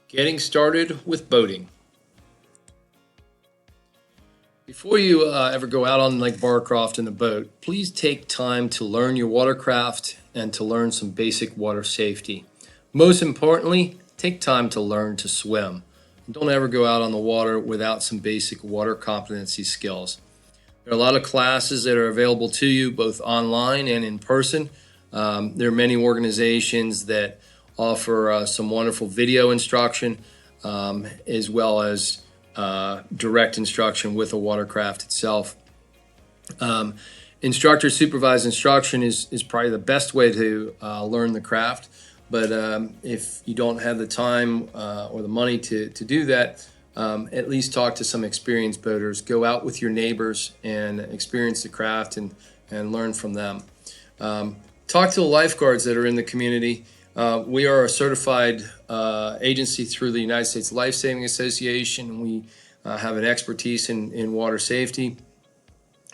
Getting started with boating. Before you ever go out on Lake Barcroft in a boat, please take time to learn your watercraft and to learn some basic water safety. Most importantly, take time to learn to swim. Don't ever go out on the water without some basic water competency skills. There are a lot of classes that are available to you both online and in person. There are many organizations that offer some wonderful video instruction as well as direct instruction with a watercraft itself. Instructor supervised instruction is probably the best way to learn the craft, but if you don't have the time or the money to do that, at least talk to some experienced boaters. Go out with your neighbors and experience the craft and learn from them. Talk to the lifeguards that are in the community. We are a certified agency through the United States Life Saving Association. We have an expertise in water safety,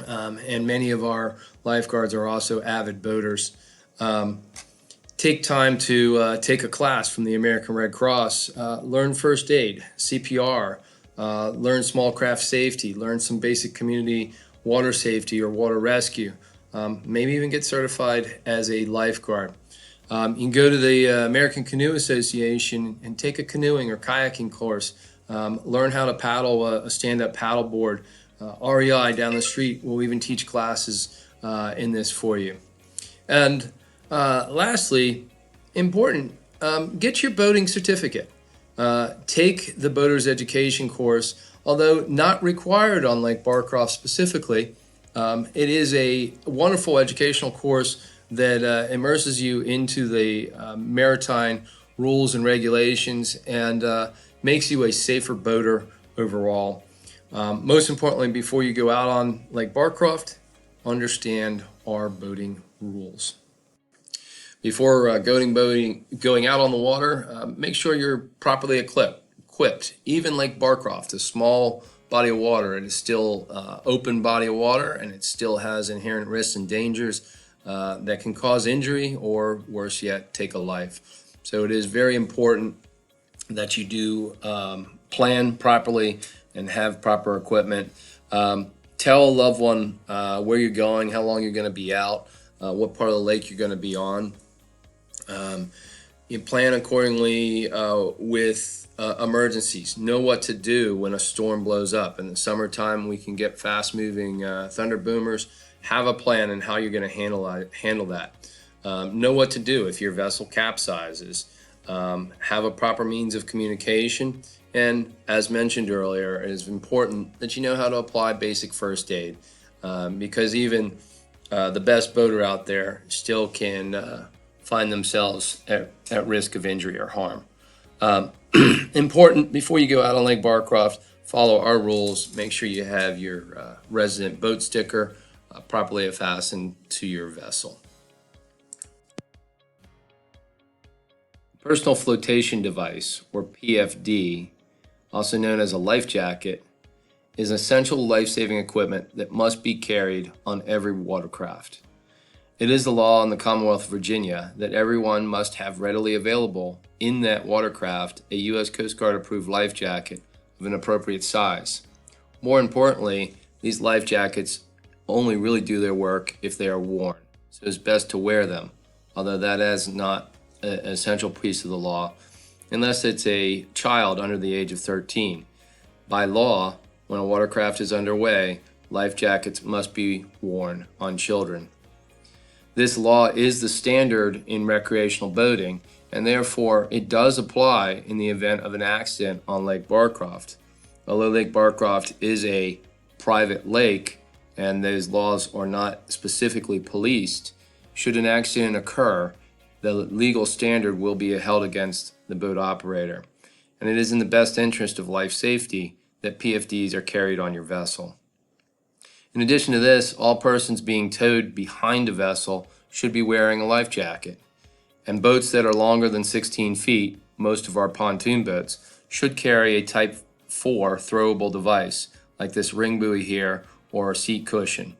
and many of our lifeguards are also avid boaters. Take time to take a class from the American Red Cross. Learn first aid, CPR, learn small craft safety, learn some basic community water safety or water rescue. Maybe even get certified as a lifeguard. You can go to the American Canoe Association and take a canoeing or kayaking course. Learn how to paddle a stand-up paddle board. REI down the street will even teach classes in this for you. And lastly, important, get your boating certificate. Take the boater's education course, although not required on Lake Barcroft specifically. It is a wonderful educational course that immerses you into the maritime rules and regulations and makes you a safer boater overall. Most importantly, before you go out on Lake Barcroft, understand our boating rules. Before going out on the water, make sure you're properly equipped. Even Lake Barcroft, a small body of water, it is still open body of water, and it still has inherent risks and dangers that can cause injury or, worse yet, take a life. So it is very important that you do plan properly and have proper equipment. Tell a loved one where you're going, how long you're going to be out, what part of the lake you're going to be on. You plan accordingly with emergencies. Know what to do when a storm blows up. In the summertime, we can get fast-moving thunder boomers. Have a plan on how you're going to handle that. Know what to do if your vessel capsizes. Have a proper means of communication. And as mentioned earlier, it is important that you know how to apply basic first aid, because even the best boater out there still can find themselves at risk of injury or harm. Important, before you go out on Lake Barcroft, follow our rules. Make sure you have your resident boat sticker properly fastened to your vessel. Personal flotation device, or PFD, also known as a life jacket, is essential life-saving equipment that must be carried on every watercraft. It is the law in the Commonwealth of Virginia that everyone must have readily available in that watercraft a U.S. Coast Guard approved life jacket of an appropriate size. More importantly, these life jackets only really do their work if they are worn, so it's best to wear them, although that is not an essential piece of the law, unless it's a child under the age of 13. By law, when a watercraft is underway, life jackets must be worn on children. This law is the standard in recreational boating, and therefore it does apply in the event of an accident on Lake Barcroft. Although Lake Barcroft is a private lake and those laws are not specifically policed, should an accident occur, the legal standard will be held against the boat operator. And it is in the best interest of life safety that PFDs are carried on your vessel. In addition to this, all persons being towed behind a vessel should be wearing a life jacket. And boats that are longer than 16 feet, most of our pontoon boats, should carry a Type 4 throwable device, like this ring buoy here or a seat cushion.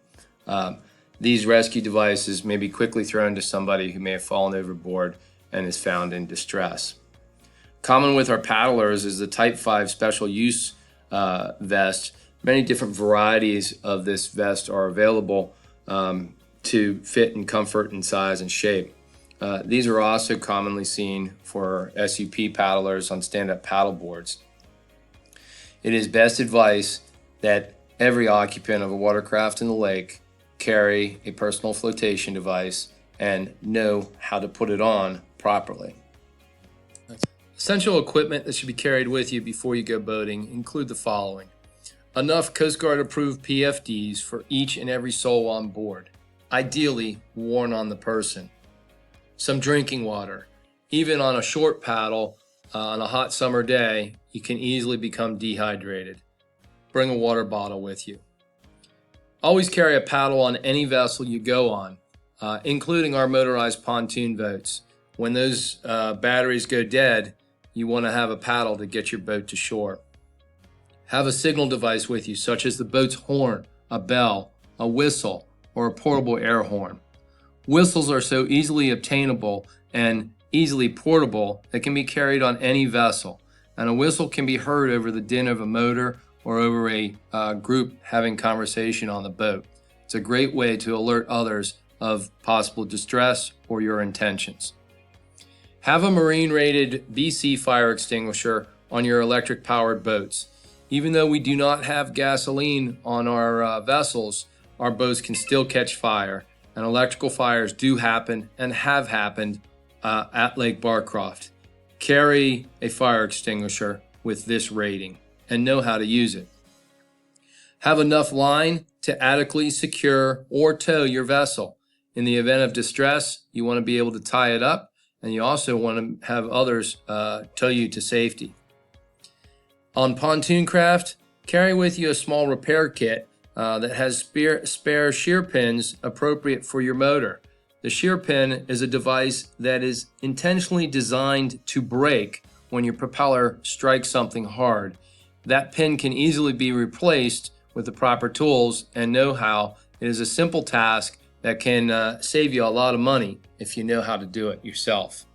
These rescue devices may be quickly thrown to somebody who may have fallen overboard and is found in distress. Common with our paddlers is the Type 5 special use vest. Many different varieties of this vest are available to fit in comfort and size and shape. These are also commonly seen for SUP paddlers on stand-up paddle boards. It is best advice that every occupant of a watercraft in the lake carry a personal flotation device and know how to put it on properly. Essential equipment that should be carried with you before you go boating include the following: enough Coast Guard approved PFDs for each and every soul on board, ideally worn on the person. Some drinking water. Even on a short paddle on a hot summer day, you can easily become dehydrated. Bring a water bottle with you. Always carry a paddle on any vessel you go on, including our motorized pontoon boats. When those batteries go dead, you want to have a paddle to get your boat to shore. Have a signal device with you, such as the boat's horn, a bell, a whistle, or a portable air horn. Whistles are so easily obtainable and easily portable that can be carried on any vessel, and a whistle can be heard over the din of a motor or over a group having conversation on the boat. It's a great way to alert others of possible distress or your intentions. Have a marine-rated BC fire extinguisher on your electric-powered boats. Even though we do not have gasoline on our vessels, our boats can still catch fire, and electrical fires do happen and have happened at Lake Barcroft. Carry a fire extinguisher with this rating and know how to use it. Have enough line to adequately secure or tow your vessel. In the event of distress, you want to be able to tie it up, and you also want to have others tow you to safety. On pontoon craft, carry with you a small repair kit that has spare shear pins appropriate for your motor. The shear pin is a device that is intentionally designed to break when your propeller strikes something hard. That pin can easily be replaced with the proper tools and know-how. It is a simple task that can save you a lot of money if you know how to do it yourself.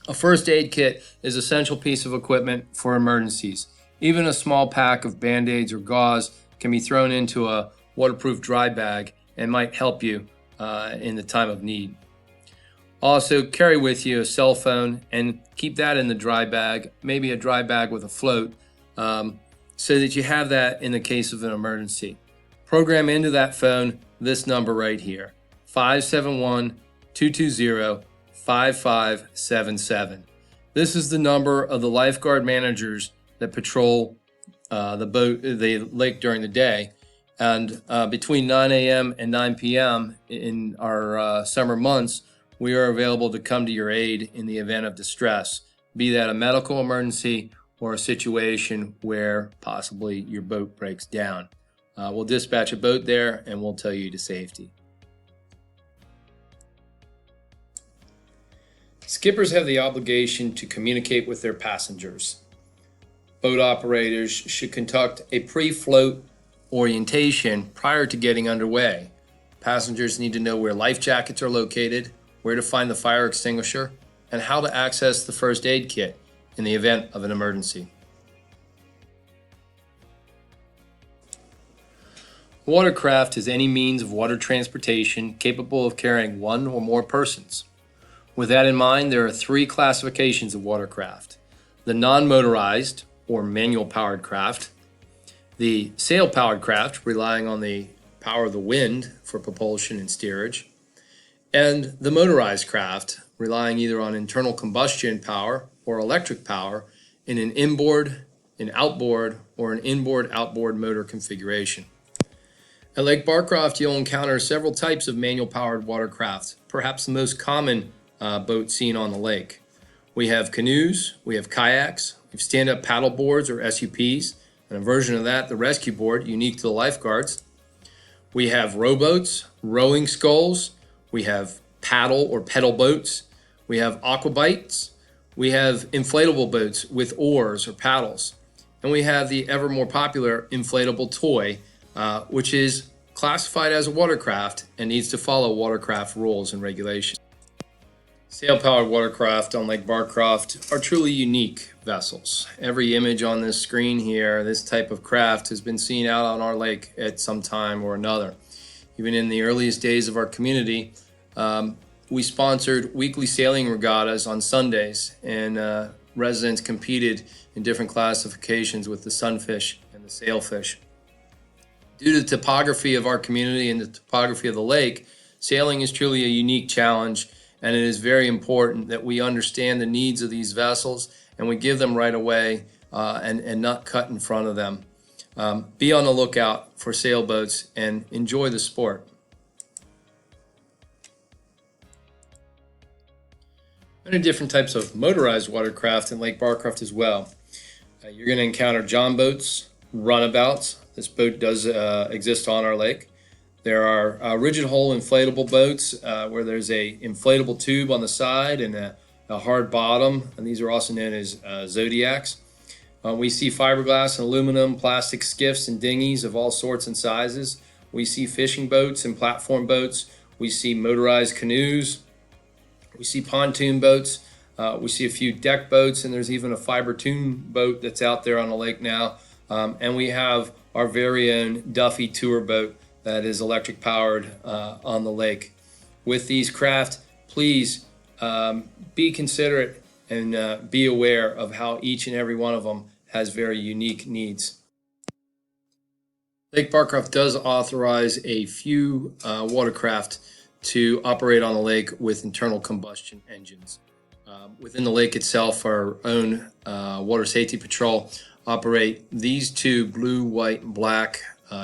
A first aid kit is an essential piece of equipment for emergencies. Even a small pack of Band-Aids or gauze can be thrown into a waterproof dry bag and might help you in the time of need. Also, carry with you a cell phone and keep that in the dry bag, maybe a dry bag with a float, so that you have that in the case of an emergency. Program into that phone this number right here, 571-220-5577. This is the number of the lifeguard managers that patrol the lake during the day. And between 9 a.m. and 9 p.m. in our summer months, we are available to come to your aid in the event of distress, be that a medical emergency or a situation where possibly your boat breaks down. We'll dispatch a boat there and we'll tow you to safety. Skippers have the obligation to communicate with their passengers. Boat operators should conduct a pre-float orientation prior to getting underway. Passengers need to know where life jackets are located, where to find the fire extinguisher, and how to access the first aid kit in the event of an emergency. Watercraft is any means of water transportation capable of carrying one or more persons. With that in mind, there are three classifications of watercraft: the non-motorized or manual-powered craft, the sail-powered craft relying on the power of the wind for propulsion and steerage, and the motorized craft relying either on internal combustion power or electric power in an inboard, an outboard, or an inboard-outboard motor configuration. At Lake Barcroft, you'll encounter several types of manual-powered watercraft, perhaps the most common boat seen on the lake. We have canoes, we have kayaks, we have stand-up paddle boards or SUPs, and a version of that, the rescue board, unique to the lifeguards. We have rowboats, rowing sculls, we have paddle or pedal boats, we have aquabites, we have inflatable boats with oars or paddles, and we have the ever more popular inflatable toy, which is classified as a watercraft and needs to follow watercraft rules and regulations. Sail-powered watercraft on Lake Barcroft are truly unique vessels. Every image on this screen here, this type of craft has been seen out on our lake at some time or another. Even in the earliest days of our community, we sponsored weekly sailing regattas on Sundays, and residents competed in different classifications with the sunfish and the sailfish. Due to the topography of our community and the topography of the lake, sailing is truly a unique challenge, and it is very important that we understand the needs of these vessels and we give them right away and not cut in front of them. Be on the lookout for sailboats and enjoy the sport. Many different types of motorized watercraft in Lake Barcroft as well. You're going to encounter john boats, runabouts. This boat does exist on our lake. There are rigid hull inflatable boats where there's a inflatable tube on the side and a hard bottom, and these are also known as Zodiacs. We see fiberglass and aluminum, plastic skiffs and dinghies of all sorts and sizes. We see fishing boats and platform boats. We see motorized canoes. We see pontoon boats. We see a few deck boats, and there's even a fiber tune boat that's out there on the lake now. And we have our very own Duffy tour boat that is electric powered on the lake. With these craft, please be considerate and be aware of how each and every one of them has very unique needs. Lake Barcroft does authorize a few watercraft to operate on the lake with internal combustion engines. Within the lake itself, our own Water Safety Patrol operate these two blue, white, and black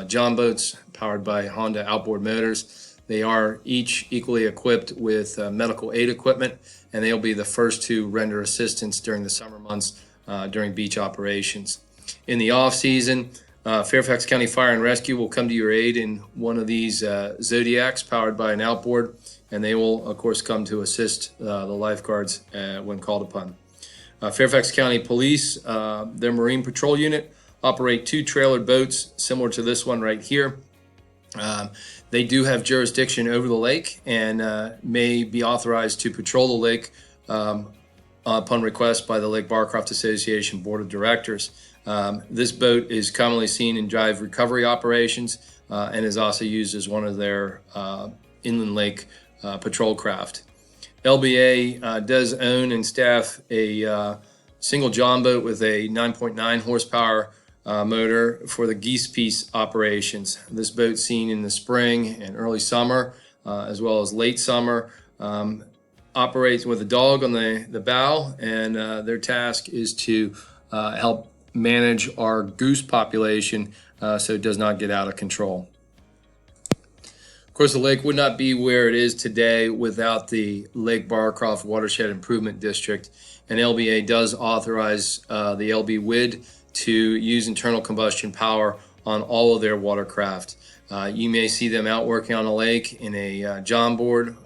john boats powered by Honda outboard motors. They are each equally equipped with medical aid equipment, and they'll be the first to render assistance during the summer months during beach operations. In the off season, Fairfax County Fire and Rescue will come to your aid in one of these Zodiacs powered by an outboard, and they will, of course, come to assist the lifeguards when called upon. Fairfax County Police, their Marine Patrol Unit, operate two trailered boats similar to this one right here. They do have jurisdiction over the lake and may be authorized to patrol the lake upon request by the Lake Barcroft Association Board of Directors. This boat is commonly seen in dive recovery operations and is also used as one of their inland lake patrol craft. LBA does own and staff a single john boat with a 9.9 horsepower motor for the geese piece operations. This boat seen in the spring and early summer as well as late summer operates with a dog on the bow, and their task is to help manage our goose population so it does not get out of control. Of course, the lake would not be where it is today without the Lake Barcroft Watershed Improvement District, and LBA does authorize the LB WID to use internal combustion power on all of their watercraft. You may see them out working on a lake in a john board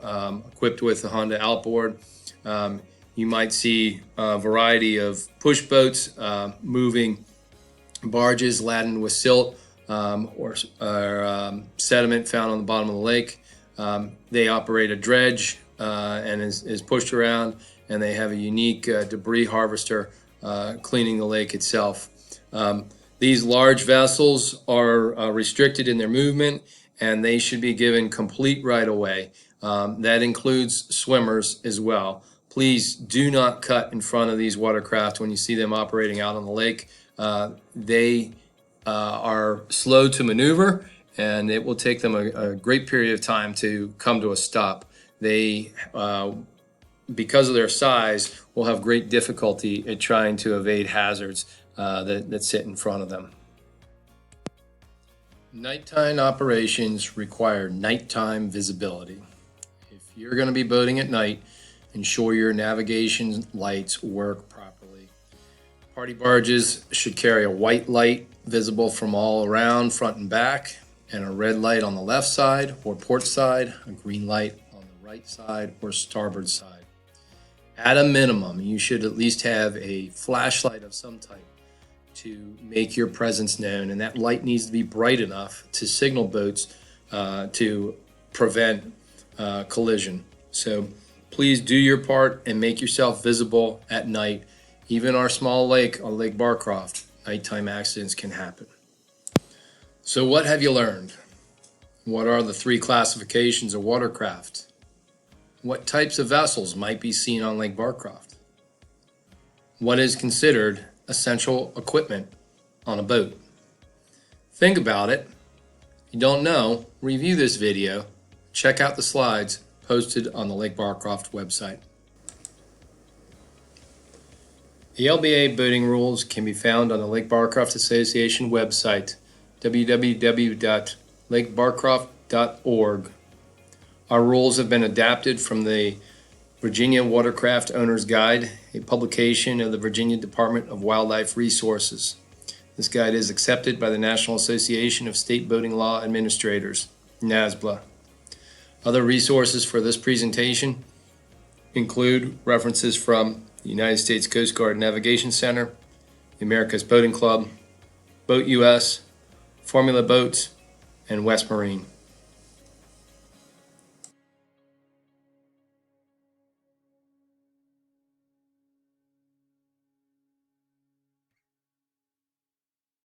equipped with a Honda outboard. You might see a variety of push boats moving barges laden with silt or sediment found on the bottom of the lake. They operate a dredge and is pushed around, and they have a unique debris harvester cleaning the lake itself. These large vessels are restricted in their movement, and they should be given complete right-of-way. That includes swimmers as well. Please do not cut in front of these watercraft when you see them operating out on the lake. They are slow to maneuver, and it will take them a great period of time to come to a stop. They, because of their size, will have great difficulty at trying to evade hazards that sit in front of them. Nighttime operations require nighttime visibility. If you're going to be boating at night, ensure your navigation lights work properly. Party barges should carry a white light visible from all around, front and back, and a red light on the left side or port side, a green light on the right side or starboard side. At a minimum, you should at least have a flashlight of some type to make your presence known, and that light needs to be bright enough to signal boats to prevent collision. So please do your part and make yourself visible at night. Even our small lake on Lake Barcroft, nighttime accidents can happen. So what have you learned? What are the 3 classifications of watercraft? What types of vessels might be seen on Lake Barcroft? What is considered essential equipment on a boat? Think about it. If you don't know, review this video. Check out the slides posted on the Lake Barcroft website. The LBA boating rules can be found on the Lake Barcroft Association website, www.lakebarcroft.org. Our rules have been adapted from the Virginia Watercraft Owner's Guide, a publication of the Virginia Department of Wildlife Resources. This guide is accepted by the National Association of State Boating Law Administrators, NASBLA. Other resources for this presentation include references from the United States Coast Guard Navigation Center, the America's Boating Club, Boat US, Formula Boats, and West Marine.